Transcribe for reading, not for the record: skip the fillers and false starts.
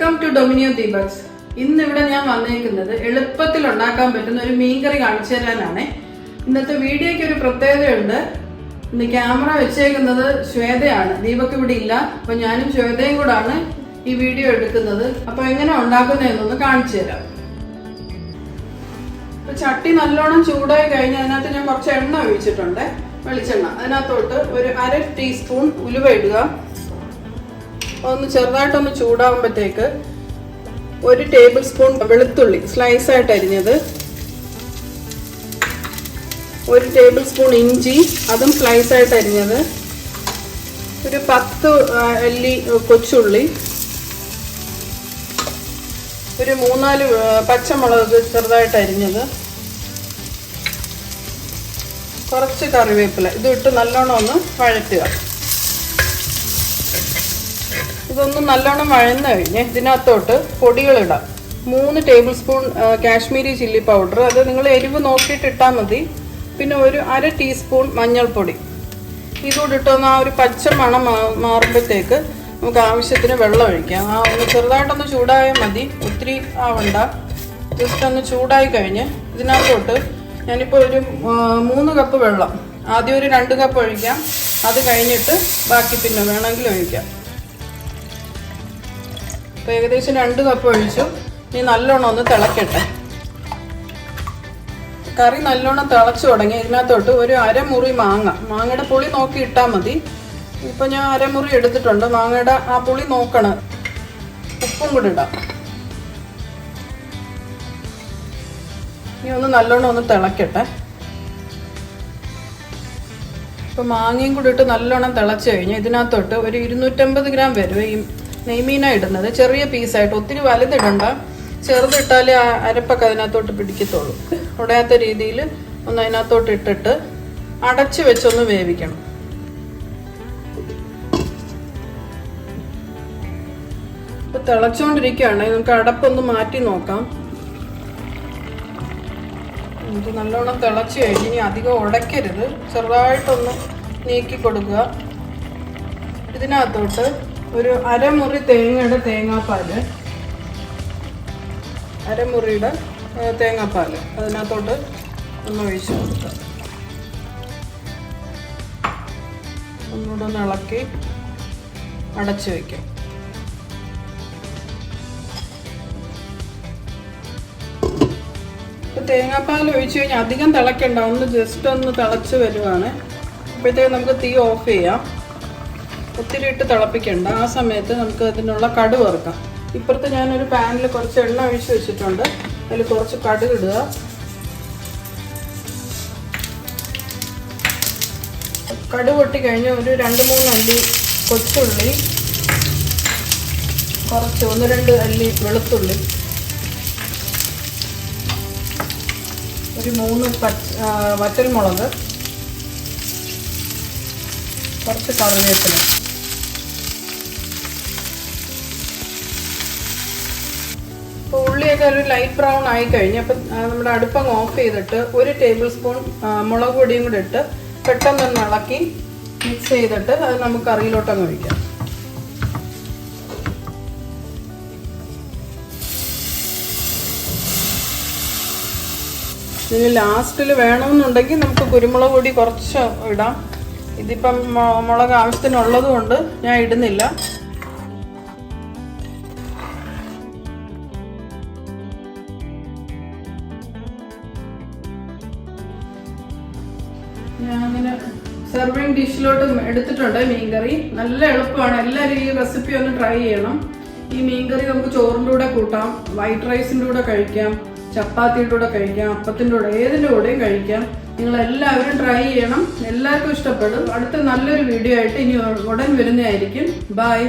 Welcome to ഡൊമിനിയോ ദീപക്സ്. ഇന്നിവിടെ ഞാൻ വന്നേക്കുന്നത് എളുപ്പത്തിൽ ഉണ്ടാക്കാൻ പറ്റുന്ന ഒരു മീൻകറി കാണിച്ചു തരാനാണ്. ഇന്നത്തെ വീഡിയോയ്ക്ക് ഒരു പ്രത്യേകതയുണ്ട്. ഇന്ന് ക്യാമറ വെച്ചേക്കുന്നത് ശ്വേതയാണ്, ദീപക് ഇവിടെ ഇല്ല. അപ്പൊ ഞാനും ശ്വേതയും കൂടാണ് ഈ വീഡിയോ എടുക്കുന്നത്. അപ്പൊ എങ്ങനെ ഉണ്ടാക്കുന്നതെന്നൊന്ന് കാണിച്ചു തരാം. ചട്ടി നല്ലോണം ചൂടായി കഴിഞ്ഞ് അതിനകത്ത് ഞാൻ കുറച്ച് എണ്ണ ഒഴിച്ചിട്ടുണ്ട്, വെളിച്ചെണ്ണ. അതിനകത്തോട്ട് ഒരു 1/2 ടീസ്പൂൺ ഉലുവ ഇടുക. ഒന്ന് ചെറുതായിട്ടൊന്ന് ചൂടാകുമ്പോഴത്തേക്ക് 1 ടേബിൾ സ്പൂൺ വെളുത്തുള്ളി സ്ലൈസ് ആയിട്ട് അരിഞ്ഞത്, 1 ടേബിൾ സ്പൂൺ ഇഞ്ചി അതും സ്ലൈസ് ആയിട്ട് അരിഞ്ഞത്, ഒരു 10 അല്ലി കൊച്ചുള്ളി, ഒരു 3-4 പച്ചമുളക് ചെറുതായിട്ട് അരിഞ്ഞത്, കുറച്ച് കറിവേപ്പില. ഇതിട്ട് നല്ലോണം ഒന്ന് വഴറ്റുക. ഇതൊന്ന് നല്ലോണം വഴന്നു കഴിഞ്ഞ് ഇതിനകത്തോട്ട് പൊടികളിടാം. 3 table spoon Kashmiri chilli powder, അത് നിങ്ങൾ എരിവ് നോക്കിയിട്ട് ഇട്ടാൽ മതി. പിന്നെ ഒരു 1/2 ടീസ്പൂൺ മഞ്ഞൾപ്പൊടി. ഇതുകൂടി ഇട്ടൊന്ന് ആ ഒരു പച്ച മണം മാറുമ്പോഴത്തേക്ക് നമുക്ക് ആവശ്യത്തിന് വെള്ളം ഒഴിക്കാം. ഒന്ന് ചെറുതായിട്ടൊന്ന് ചൂടായാൽ മതി, ഒത്തിരി ആവണ്ട. ജസ്റ്റ് ഒന്ന് ചൂടായി കഴിഞ്ഞ് ഇതിനകത്തോട്ട് ഞാനിപ്പോൾ ഒരു 3 കപ്പ് വെള്ളം, ആദ്യം ഒരു 2 കപ്പ് ഒഴിക്കാം. അത് കഴിഞ്ഞിട്ട് ബാക്കി പിന്നെ വേണമെങ്കിൽ ഒഴിക്കാം. അപ്പോൾ ഏകദേശം 2 കപ്പ് ഒഴിച്ചു. ഇനി നല്ലോണം ഒന്ന് തിളക്കട്ടെ. കറി നല്ലോണം തിളച്ചു തുടങ്ങി. ഇതിനകത്തോട്ട് ഒരു 1/2 മുറി മാങ്ങയുടെ പുളി നോക്കി ഇട്ടാൽ മതി. ഇപ്പം ഞാൻ 1/2 മുറി എടുത്തിട്ടുണ്ട്. മാങ്ങയുടെ ആ പുളി നോക്കണം. ഉപ്പും കൂടി ഇടാം. ഇനി ഒന്ന് നല്ലോണം ഒന്ന് തിളക്കട്ടെ. ഇപ്പം മാങ്ങയും കൂടി ഇട്ട് നല്ലോണം തിളച്ച് കഴിഞ്ഞ് ഇതിനകത്തോട്ട് ഒരു 250 ഗ്രാം വരും ഈ നെയ്മീനാണ് ഇടുന്നത്. ചെറിയ പീസായിട്ട്, ഒത്തിരി വലുതിടണ്ട. ചെറുതിട്ടാൽ അരപ്പൊക്കെ അതിനകത്തോട്ട് പിടിക്കത്തുള്ളൂ. ഉടയാത്ത രീതിയിൽ ഒന്ന് അതിനകത്തോട്ട് ഇട്ടിട്ട് അടച്ച് വെച്ചൊന്ന് വേവിക്കണം. ഇപ്പം തിളച്ചുകൊണ്ടിരിക്കുകയാണ്. നമുക്ക് അടപ്പൊന്ന് മാറ്റി നോക്കാം. ഇത് നല്ലോണം തിളച്ച് കഴിഞ്ഞ് ഇനി അധികം ഉടയ്ക്കരുത്, ചെറുതായിട്ടൊന്ന് നീക്കി കൊടുക്കുക. ഇതിനകത്തോട്ട് ഒരു 1/2 മുറി തേങ്ങയുടെ തേങ്ങാപ്പാല്, 1/2 മുറിയുടെ തേങ്ങാപ്പാല് അതിനകത്തോട്ട് ഒന്ന് ഒഴിച്ച് കൊടുക്കുക. ഒന്നുകൂടെ ഒന്ന് ഇളക്കി അടച്ചു വയ്ക്കാം. ഇപ്പോൾ തേങ്ങാപ്പാൽ ഒഴിച്ച് കഴിഞ്ഞാൽ അധികം തിളക്കണ്ട, ഒന്ന് ജസ്റ്റ് ഒന്ന് തിളച്ച് വരുവാണ്. അപ്പോഴത്തേക്ക് നമുക്ക് തീ ഓഫ് ചെയ്യാം. ഒത്തിരി ഇട്ട് തിളപ്പിക്കണ്ട. ആ സമയത്ത് നമുക്ക് അതിനുള്ള കടുക് വറുക്കാം. ഇപ്പുറത്ത് ഞാനൊരു പാനിൽ കുറച്ച് എണ്ണ ഒഴിച്ച് വെച്ചിട്ടുണ്ട്. അതിൽ കുറച്ച് കടുക് ഇടുക. കടുക് പൊട്ടി കഴിഞ്ഞ് ഒരു 2-3 അല്ലി കൊച്ചുള്ളി, കുറച്ച് 1-2 അല്ലി വെളുത്തുള്ളി, ഒരു 3 വറ്റൽമുളക്, കുറച്ച് കറിവേപ്പില. ഇപ്പോൾ ഉള്ളിയൊക്കെ ഒരു ലൈറ്റ് ബ്രൗൺ ആയി കഴിഞ്ഞ് അപ്പം നമ്മുടെ അടുപ്പങ്ങ് ഓഫ് ചെയ്തിട്ട് 1 ടേബിൾ സ്പൂൺ മുളക് പൊടിയും കൂടി ഇട്ട് പെട്ടെന്നൊന്ന് ഇളക്കി മിക്സ് ചെയ്തിട്ട് അത് നമുക്ക് കറിയിലോട്ടങ്ങ് ഒഴിക്കാം. ഇതിന് ലാസ്റ്റിൽ വേണമെന്നുണ്ടെങ്കിൽ നമുക്ക് കുരുമുളക് പൊടി കുറച്ച് ഇടാം. ഇതിപ്പം മുളക് ആവശ്യത്തിനുള്ളത് കൊണ്ട് ഞാൻ ഇടുന്നില്ല. ഞാനിങ്ങനെ സെർവിങ് ഡിഷിലോട്ട് എടുത്തിട്ടുണ്ട് മീൻകറി. നല്ല എളുപ്പമാണ്. എല്ലാവരും ഈ റെസിപ്പി ഒന്ന് ട്രൈ ചെയ്യണം. ഈ മീൻകറി നമുക്ക് ചോറിൻ്റെ കൂടെ കൂട്ടാം, വൈറ്റ് റൈസിൻ്റെ കൂടെ കഴിക്കാം, ചപ്പാത്തിയുടെ കൂടെ കഴിക്കാം, അപ്പത്തിൻ്റെ കൂടെ, ഏതിൻ്റെ കൂടെയും കഴിക്കാം. നിങ്ങളെല്ലാവരും ട്രൈ ചെയ്യണം. എല്ലാവർക്കും ഇഷ്ടപ്പെടും. അടുത്ത നല്ലൊരു വീഡിയോ ആയിട്ട് ഇനി ഉടൻ വരുന്നതായിരിക്കും. ബൈ.